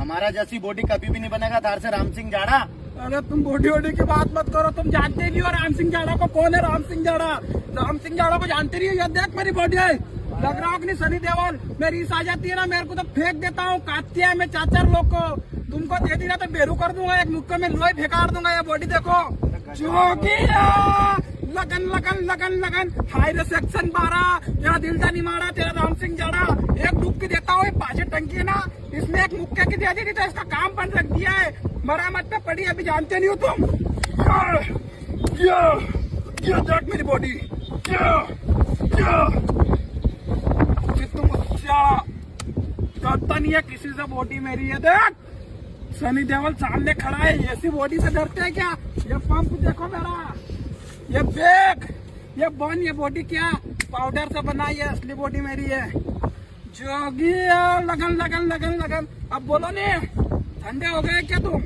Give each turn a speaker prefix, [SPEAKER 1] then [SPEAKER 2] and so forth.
[SPEAKER 1] हमारा जैसी बॉडी कभी भी नहीं बनेगा थार से राम सिंह जाड़ा।
[SPEAKER 2] अरे तुम बॉडी वॉडी की बात मत करो, तुम जानते नहीं हो राम सिंह जाड़ा को। कौन है राम सिंह जाड़ा? राम सिंह जाड़ा को जानते नहीं हो? ये देख मेरी बॉडी है, लग रहा हो कि नहीं सनी देओल? मेरी रीस आ जाती है ना, मेरे को तो फेंक देता हूँ, काटती है मैं 4-4 लोग को। तुमको दे दी ना तो बेरू कर दूंगा, एक मुक्के में लोही फेंकार दूंगा। ये बॉडी देखो, जोगिया लगन लगन लगन लगन, हाई रे सेक्शन 12, तेरा दिल जा नहीं मारा, तेरा राम सिंह जाड़ा। एक डुबकी देता हूँ, पाँच टंकी है ना, इसमें एक मुक्के की दे दी थी तो इसका काम बंद रख दिया है। मरामत पे पड़ी, अभी जानते नहीं हो तुम। क्या देख मेरी बॉडी, तुम डरता नहीं है किसी से? बॉडी मेरी है देख, सनी देओल सामने खड़ा है, ऐसी बॉडी से डरते हैं क्या? ये पंप देखो मेरा, ये बैग, ये बन, ये बॉडी क्या पाउडर से बना, ये असली बॉडी मेरी है। जोगी लगन लगन लगन लगन। अब बोलो नहीं, ठंडे हो गए क्या तुम?